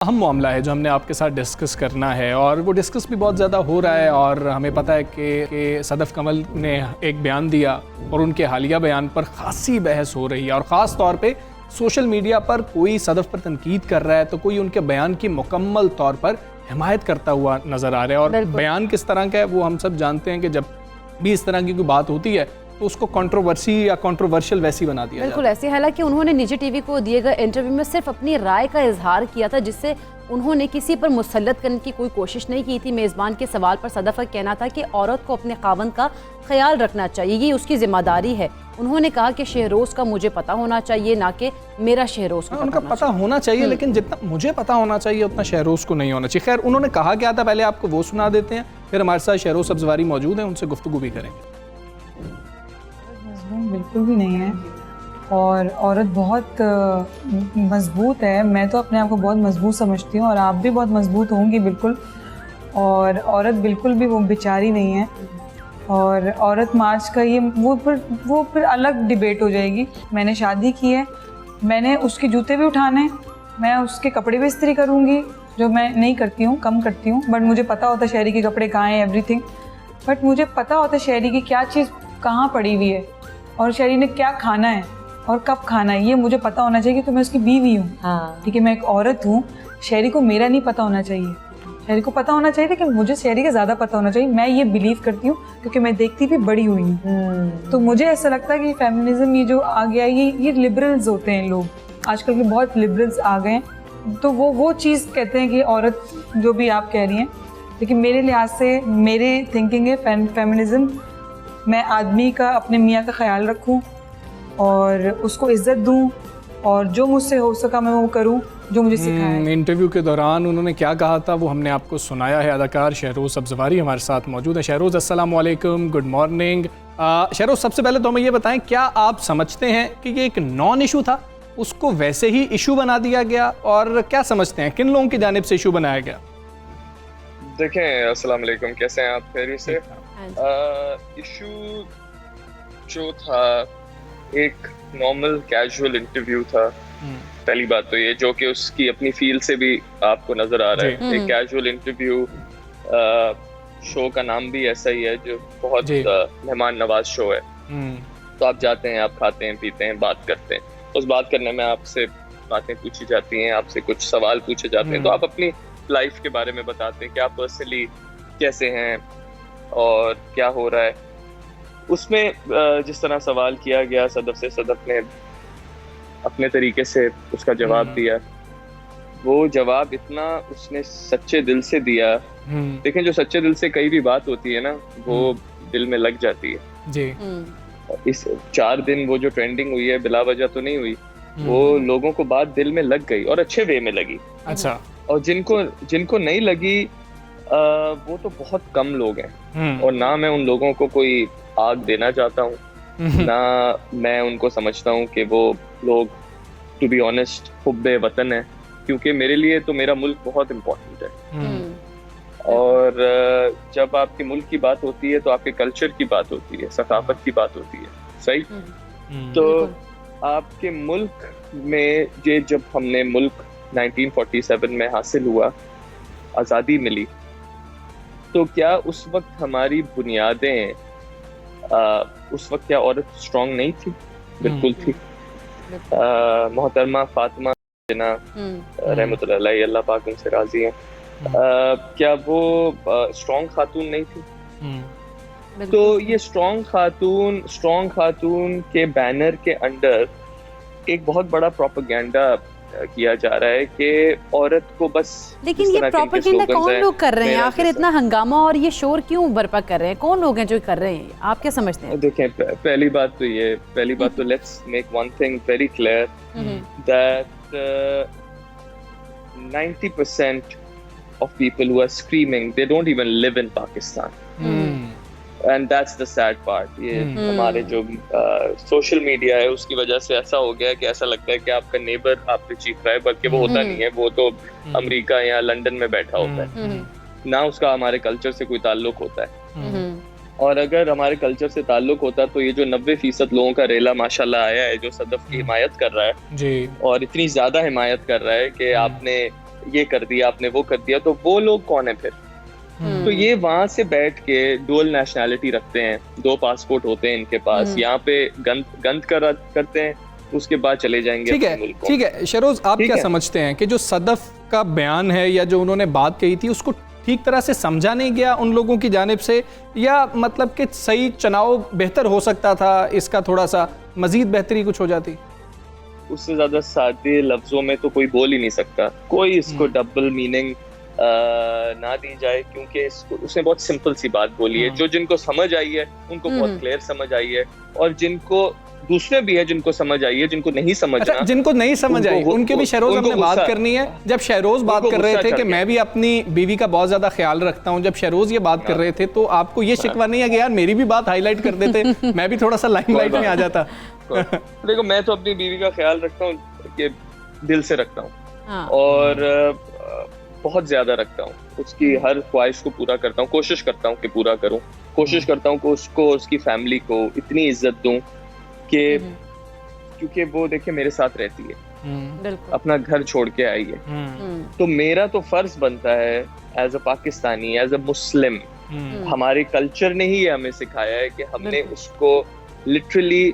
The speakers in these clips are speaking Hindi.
अहम मामला है जो हमने आपके साथ डिस्कस करना है और वो डिस्कस भी बहुत ज़्यादा हो रहा है और हमें पता है कि सदफ़ कमल ने एक बयान दिया और उनके हालिया बयान पर ख़ासी बहस हो रही है और ख़ास तौर पे सोशल मीडिया पर कोई सदफ़ पर तनकीद कर रहा है तो कोई उनके बयान की मुकम्मल तौर पर हिमायत करता हुआ नज़र आ रहा है। और बयान किस तरह का है वो हम सब जानते हैं कि जब भी इस तरह की कोई बात होती है तो उसको कंट्रोवर्सी या कंट्रोवर्शियल वैसी बना दिया बिल्कुल ऐसे। हालांकि उन्होंने निजी टीवी को दिए गए इंटरव्यू में सिर्फ अपनी राय का इजहार किया था, जिससे उन्होंने किसी पर मुसल्लत करने की कोई कोशिश नहीं की थी। मेज़बान के सवाल पर सदफ़ का कहना था कि औरत को अपने खावंद का ख्याल रखना चाहिए, ये उसकी जिम्मेदारी है। उन्होंने कहा कि शहरोज़ का मुझे पता होना चाहिए, ना कि मेरा शहरोज़ को उनका पता होना चाहिए, लेकिन जितना मुझे पता होना चाहिए उतना शहरोज़ को नहीं होना चाहिए। खैर, उन्होंने कहा क्या था पहले आपको वो सुना देते हैं, फिर हमारे साथ शहरोज़ सब्ज़वारी मौजूद हैं, उनसे गुफ्तगू भी करेंगे। बिल्कुल भी नहीं है और औरत बहुत मज़बूत है। मैं तो अपने आप को बहुत मज़बूत समझती हूँ और आप भी बहुत मज़बूत होंगी बिल्कुल। और औरत बिल्कुल भी वो बेचारी नहीं है। और औरत मार्च का ये वो फिर अलग डिबेट हो जाएगी। मैंने शादी की है, मैंने उसके जूते भी उठाने, मैं उसके कपड़े भी इस्त्री करूँगी, जो मैं नहीं करती हूँ, कम करती हूँ। बट मुझे पता होता है शहरी के कपड़े कहाँ हैं, एवरीथिंग। बट मुझे पता होता है शहरी की क्या चीज़ कहाँ पड़ी हुई है और शहरी ने क्या खाना है और कब खाना है, ये मुझे पता होना चाहिए क्योंकि मैं उसकी बीवी हूँ। हाँ ठीक है, मैं एक औरत हूँ। शहरी को मेरा नहीं पता होना चाहिए, शहरी को पता होना चाहिए, लेकिन मुझे शहरी का ज़्यादा पता होना चाहिए। मैं ये बिलीव करती हूँ क्योंकि मैं देखती भी बड़ी हुई हूँ। तो मुझे ऐसा लगता है कि फेमिनिज्म ये जो आ गया, ये लिबरल्स होते हैं लोग, आजकल के बहुत लिबरल्स आ गए हैं। तो वो चीज़ कहते हैं कि औरत जो भी आप कह रही हैं, लेकिन मेरे लिहाज से मेरे थिंकिंग है फेमिनिज्म, मैं आदमी का, अपने मियाँ का ख्याल रखूं और उसको इज्जत दूं और जो मुझसे हो सका मैं वो करूं जो मुझे सिखाया। इंटरव्यू के दौरान उन्होंने क्या कहा था वो हमने आपको सुनाया है। अदाकार शहरोज़ सब्ज़वारी हमारे साथ मौजूद है। शहरोज़, अस्सलाम वालेकुम, गुड मॉर्निंग। शहरोज़, सबसे पहले तो हमें ये बताएं, क्या आप समझते हैं कि ये एक नॉन इशू था, उसको वैसे ही इशू बना दिया गया, और क्या समझते हैं किन लोगों की जानिब से इशू बनाया गया? देखें, अस्सलाम वालेकुम, कैसे हैं आप? खैरियत से? इशू जो था एक नॉर्मल कैजुअल इंटरव्यू था। पहली बात तो ये, जो कि उसकी अपनी फील्ड से भी आपको नजर आ रहा है, एक कैजुअल इंटरव्यू। शो का नाम भी ऐसा ही है, जो बहुत मेहमान नवाज शो है। तो आप जाते हैं, आप खाते हैं, पीते हैं, बात करते हैं। उस बात करने में आपसे बातें पूछी जाती हैं, आपसे कुछ सवाल पूछे जाते हैं, तो आप अपनी लाइफ के बारे में बताते हैं कि आप पर्सनली कैसे हैं और क्या हो रहा है। उसमें जिस तरह सवाल किया गया सदफ ने अपने तरीके से उसका जवाब दिया। वो जवाब इतना उसने सच्चे दिल से दिया। लेकिन जो सच्चे दिल से कई भी बात होती है ना, वो दिल में लग जाती है जी। इस 4 दिन वो जो ट्रेंडिंग हुई है, बिला वजह तो नहीं हुई, वो लोगों को बात दिल में लग गई और अच्छे वे में लगी। अच्छा। और जिनको नहीं लगी वो तो बहुत कम लोग हैं। और ना मैं उन लोगों को कोई आग देना चाहता हूँ, ना मैं उनको समझता हूँ कि वो लोग, टू बी ऑनेस्ट, हुब्बे वतन है। क्योंकि मेरे लिए तो मेरा मुल्क बहुत इम्पोर्टेंट है। और जब आपके मुल्क की बात होती है तो आपके कल्चर की बात होती है, सकाफत की बात होती है, सही? तो आपके मुल्क में ये, जब हमने मुल्क 1947 में हासिल हुआ, आज़ादी मिली, तो क्या उस वक्त हमारी बुनियादें, उस वक्त क्या औरत स्ट्रॉन्ग नहीं थी? बिल्कुल थी। मोहतरमा फातिमा जिन्ना रहमतुल्लाह अलैह, अल्लाह पाक उनसे राजी हैं, क्या वो स्ट्रॉन्ग खातून नहीं थी? तो ये स्ट्रॉन्ग खातून के बैनर के अंडर एक बहुत बड़ा प्रोपेगेंडा किया जा रहा है कि औरत को बस। लेकिन ये प्रोपेगेंडा कौन लोग कर रहे हैं आखिर? इतना हंगामा और ये शोर क्यों बर्पा कर रहे हैं? कौन लोग हैं जो कर रहे हैं? आप क्या समझते हैं? देखें, पहली बात तो let's make one thing very clear, that 90% of people who are screaming, they don't even live in Pakistan. And that's the sad part. ये हमारे जो सोशल मीडिया है उसकी वजह से ऐसा हो गया कि ऐसा लगता है कि आपका नेबर आप पे चीख रहा है, बल्कि वो होता नहीं है। वो तो अमेरिका या लंदन में बैठा होता है, ना उसका हमारे कल्चर से कोई ताल्लुक होता है। और अगर हमारे कल्चर से ताल्लुक होता तो ये जो 90% लोगों का रेला माशाल्लाह आया है, जो सदफ की हिमायत कर रहा है जी, और इतनी ज्यादा हिमायत कर रहा है कि आपने ये कर दिया, आपने वो कर दिया, तो वो लोग कौन है फिर? तो ये वहां से बैठ के डुअल नेशनैलिटी रखते हैं, 2 पासपोर्ट होते हैं इनके पास, यहाँ पे गंद करते हैं, उसके बाद चले जाएंगे। ठीक है शहरोज, आप क्या समझते हैं कि जो सदफ का बयान है या जो उन्होंने बात कही थी उसको ठीक तरह से समझा नहीं गया उन लोगों की जानिब से, या मतलब कि सही चुनाव बेहतर हो सकता था, इसका थोड़ा सा मजीद बेहतरी कुछ हो जाती? उससे ज्यादा सादे लफ्जों में तो कोई बोल ही नहीं सकता, कोई इसको डबल मीनिंग ना दी जाए, क्योंकि उसने बहुत सिंपल सी बात बोली है, जो जिनको समझ आई है उनको बहुत क्लियर समझ आई है, और जिनको दूसरे भी है जिनको समझ आई है, जिनको नहीं समझ, अच्छा, जिनको नहीं समझ आई उनके भी शहरोज हमने बात करनी है। जब शहरोज बात कर रहे थे कि मैं भी अपनी बीवी का बहुत ज्यादा ख्याल रखता हूँ, जब शहरोज ये बात कर रहे थे तो आपको ये शिकवा नहीं है कि यार मेरी भी बात हाईलाइट कर देते, मैं भी थोड़ा सा लाइमलाइट में आ जाता? देखो, मैं तो अपनी बीवी का ख्याल रखता हूँ कि दिल से रखता हूँ, और बहुत ज्यादा रखता हूँ, उसकी हर ख्वाहिश को पूरा करता हूँ, कोशिश करता हूँ कि पूरा करूँ, कोशिश करता हूँ कि उसको, उसकी फैमिली को इतनी इज्जत दूँ कि, क्योंकि वो देखिए मेरे साथ रहती है, अपना घर छोड़ के आई है, तो मेरा तो फर्ज बनता है as a Pakistani, as a Muslim, हमारे कल्चर ने ही हमें सिखाया है कि हमने उसको लिटरली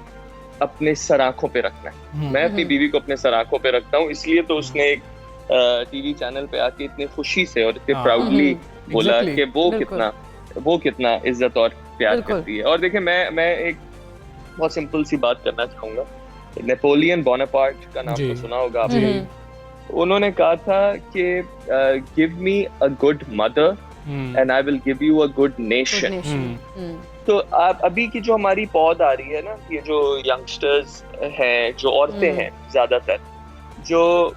अपने सर आंखों पे रखना है। मैं अपनी बीवी को अपने सर आंखों पे रखता हूँ, इसलिए तो उसने एक टीवी चैनल पे आके इतनी खुशी से और इतने प्राउडली बोला कि वो कितना इज्जत और प्यार करती है। और देखिए, मैं एक बहुत सिंपल सी बात करना चाहूंगा, नेपोलियन बोनापार्ट का नाम तो सुना होगा आपने, उन्होंने कहा था कि give me a good mother and I will give you a good nation. तो आप अभी की जो हमारी पौध आ रही है ना, ये जो यंगस्टर्स हैं, जो औरतें हैं ज्यादातर, जो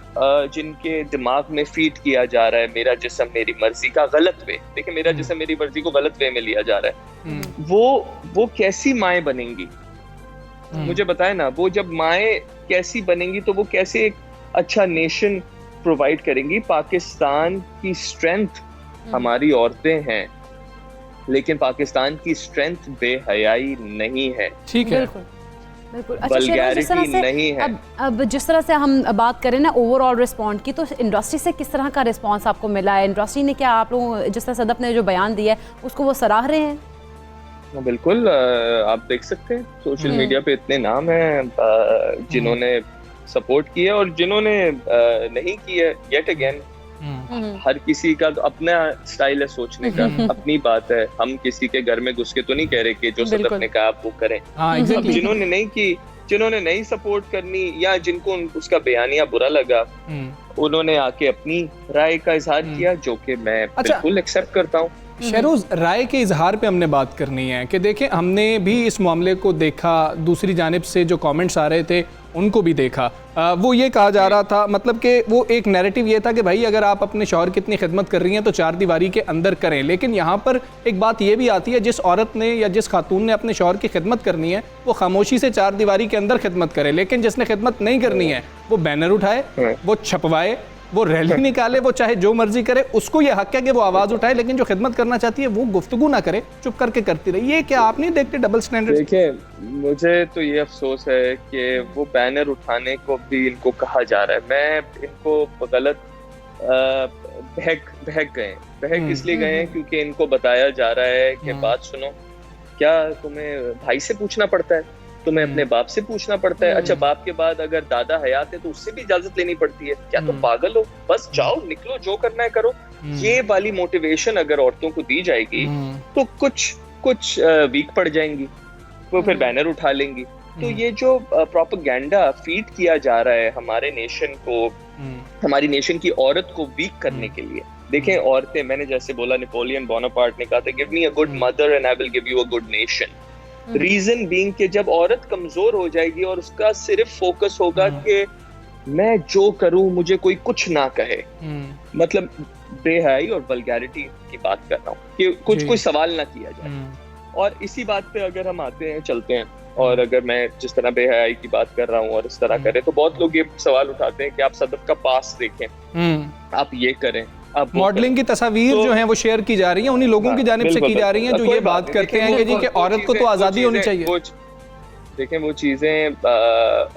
जिनके दिमाग में फीड किया जा रहा है मेरा जिस्म मेरी मर्जी का गलत वे, देखिए मेरा जिस्म मेरी मर्जी को गलत वे में लिया जा रहा है, वो कैसी माएँ बनेंगी? मुझे बताए ना, वो जब माएँ कैसी बनेंगी तो वो कैसे एक अच्छा नेशन प्रोवाइड करेंगी? पाकिस्तान की स्ट्रेंथ हमारी औरतें हैं, लेकिन पाकिस्तान की स्ट्रेंथ बेहयाई नहीं है, ठीक है, बिल्कुल। अच्छा, नहीं है। अब जिस तरह से हम बात करें ना ओवरऑल रिस्पॉन्ड की, तो इंडस्ट्री से किस तरह का रिस्पॉन्स आपको मिला है? इंडस्ट्री ने क्या आप लोगों, जिस तरह सदफ ने जो बयान दिया है उसको वो सराह रहे हैं? बिल्कुल, आप देख सकते हैं सोशल मीडिया पे इतने नाम हैं जिन्होंने सपोर्ट किया और जिन्होंने नहीं किया। येट अगेन, हर किसी का तो अपना स्टाइल है सोचने का, अपनी बात है, हम किसी के घर में घुस के तो नहीं कह रहे कि जो सदफ ने कहा आप वो करें। अब जिन्होंने नहीं की, जिन्होंने नहीं सपोर्ट करनी, या जिनको उसका बयानिया बुरा लगा, उन्होंने आके अपनी राय का इजहार किया, जो कि मैं बिल्कुल एक्सेप्ट करता हूँ। शहरोज, राय के इजहार पे हमने बात करनी है कि देखें, हमने भी इस मामले को देखा, दूसरी जानिब से जो कमेंट्स आ रहे थे उनको भी देखा। वो ये कहा जा रहा था, मतलब कि वो एक नैरेटिव ये था कि भाई अगर आप अपने शौहर की इतनी खिदमत कर रही हैं तो 4 दीवारी के अंदर करें। लेकिन यहाँ पर एक बात ये भी आती है, जिस औरत ने या जिस खातून ने अपने शौहर की खिदमत करनी है वो खामोशी से 4 दीवारी के अंदर खिदमत करे, लेकिन जिसने खिदमत नहीं करनी है वो बैनर उठाए, वो छपवाए, वो रैली निकाले, वो चाहे जो मर्जी करे, उसको ये हक है कि वो आवाज उठाए, लेकिन जो खिदमत करना चाहती है वो गुफ्तगू ना करे, चुप करके करती रही। ये क्या आप नहीं देखते डबल स्टैंडर्ड? देखिए, मुझे तो ये अफसोस है कि वो बैनर उठाने को भी इनको कहा जा रहा है। मैं इनको गलत बहक इसलिए गए हैं क्योंकि इनको बताया जा रहा है कि बात सुनो, क्या तुम्हें भाई से पूछना पड़ता है, तुम्हें अपने बाप से पूछना पड़ता है? अच्छा, बाप के बाद अगर दादा हयात है तो उससे भी इजाजत लेनी पड़ती है? क्या तुम पागल हो? बस जाओ, निकलो, जो करना है करो। ये वाली मोटिवेशन अगर औरतों को दी जाएगी तो कुछ वीक पड़ जाएंगी, वो फिर बैनर उठा लेंगी। तो ये जो प्रोपेगेंडा फीड किया जा रहा है हमारे नेशन को, हमारी नेशन की औरत को वीक करने के लिए। देखें, औरतें, मैंने जैसे बोला, नेपोलियन बोनापार्ट ने कहा था, give me a good mother and I will give you a good nation. Reason being कि जब औरत कमजोर हो जाएगी और उसका सिर्फ फोकस होगा कि मैं जो करूं मुझे कोई कुछ ना कहे, मतलब बेहयाई और वल्गैरिटी की बात कर रहा हूँ कि कोई सवाल ना किया जाए। और इसी बात पे अगर हम आते हैं, चलते हैं, और अगर मैं जिस तरह बेहयाई की बात कर रहा हूँ और इस तरह करें, तो बहुत लोग ये सवाल उठाते हैं कि आप सदफ का पास देखें, आप ये करें, मॉडलिंग की तस्वीर जो हैं वो शेयर की जा रही हैं, उन्हीं लोगों की जानिब से की जा रही हैं जो ये बात करते हैं कि जी कि औरत को तो आज़ादी होनी चाहिए। देखें वो चीज़ें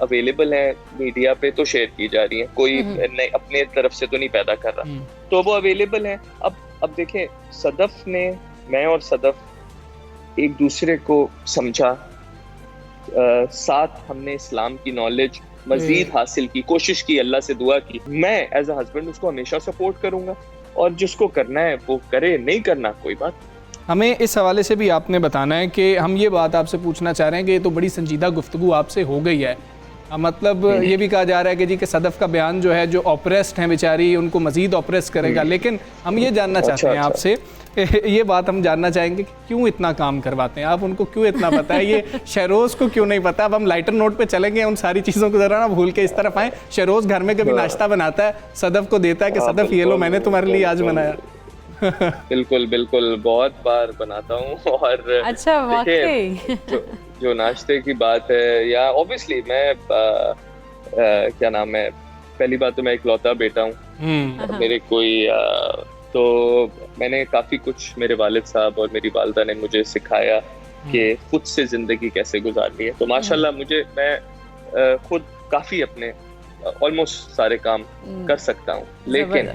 अवेलेबल हैं मीडिया पे तो शेयर की जा रही हैं, कोई नहीं अपने तरफ से तो नहीं पैदा कर रहा, तो वो अवेलेबल हैं। अब देखें सदफ ने, मैं और सदफ एक दूसरे को समझा, साथ हमने इस्लाम की नॉलेज मजीद हासिल की, कोशिश की, अल्लाह से दुआ की। मैं एज अ हस्बैंड उसको हमेशा सपोर्ट करूंगा और जिसको करना है वो करे, नहीं करना कोई बात। हमें इस हवाले से भी आपने बताना है कि हम ये बात आपसे पूछना चाह रहे हैं कि ये तो बड़ी संजीदा गुफ्तगू आपसे हो गई है, मतलब ये भी कहा जा रहा है कि जी कि सदफ का बयान जो है, जो ऑपरेस्ड हैं बेचारी उनको मज़ीद ऑपरेस करेगा, लेकिन हम ये जानना चाहते हैं आपसे, ये बात हम जानना चाहेंगे कि क्यों इतना काम करवाते हैं आप, उनको क्यों इतना पता है, ये शहरोज़ को क्यों नहीं पता। अब हम लाइटर नोट पे चलेंगे, उन सारी चीज़ों को ज़रा ना भूल के इस तरफ आएँ। शहरोज़ घर में कभी नाश्ता बनाता है, सदफ को देता है कि सदफ ये लो मैंने तुम्हारे लिए आज बनाया। बिल्कुल बिल्कुल, बहुत बार बनाता हूँ। और अच्छा, वाकई जो नाश्ते की बात है, या ऑब्वियसली मैं क्या नाम है, पहली बात तो मैं इकलौता बेटा हूँ, मेरे कोई तो मैंने काफी कुछ मेरे वालिद साहब और मेरी वालिदा ने मुझे सिखाया कि खुद से जिंदगी कैसे गुजारनी है। तो माशाल्लाह मैं खुद काफी अपने ऑलमोस्ट सारे काम कर सकता हूँ, लेकिन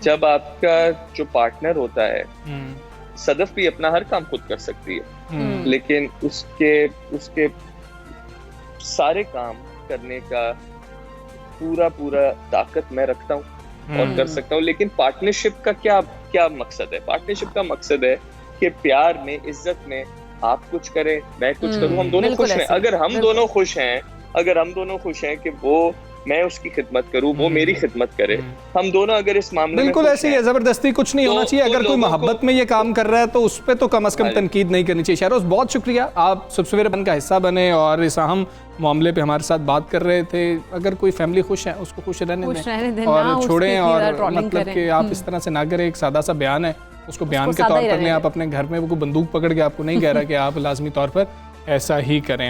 जब आपका जो पार्टनर होता है, सदफ भी अपना हर काम खुद कर सकती है, लेकिन उसके सारे काम करने का पूरा ताकत मैं रखता हूँ और कर सकता हूँ। लेकिन पार्टनरशिप का क्या मकसद है? पार्टनरशिप का मकसद है कि प्यार में, इज्जत में, आप कुछ करें मैं कुछ करूँ, हम दोनों खुश हैं। अगर हम दोनों खुश हैं कि वो, मैं उसकी खिदमत करूं, वो मेरी खिदमत करे, हम दोनं अगर इस मामले बिल्कुल में ऐसे ही है, जबरदस्ती कुछ नहीं होना चाहिए। अगर कोई मोहब्बत में ये काम कर रहा है तो उस पर तो कम से कम तनकीद नहीं करनी चाहिए। शहरोज़ बहुत शुक्रिया, आप सब सवेरे बन का हिस्सा बने और इस अहम मामले पे हमारे साथ बात कर रहे थे। अगर कोई फैमिली खुश है उसको खुश रहने दें और छोड़ें, और मतलब कि आप इस तरह से ना करें। एक सादा सा बयान है, उसको बयान के तौर पर लें। आप अपने घर में वो बंदूक पकड़ के आपको नहीं कह रहा कि आप लाजमी तौर पर ऐसा ही करें।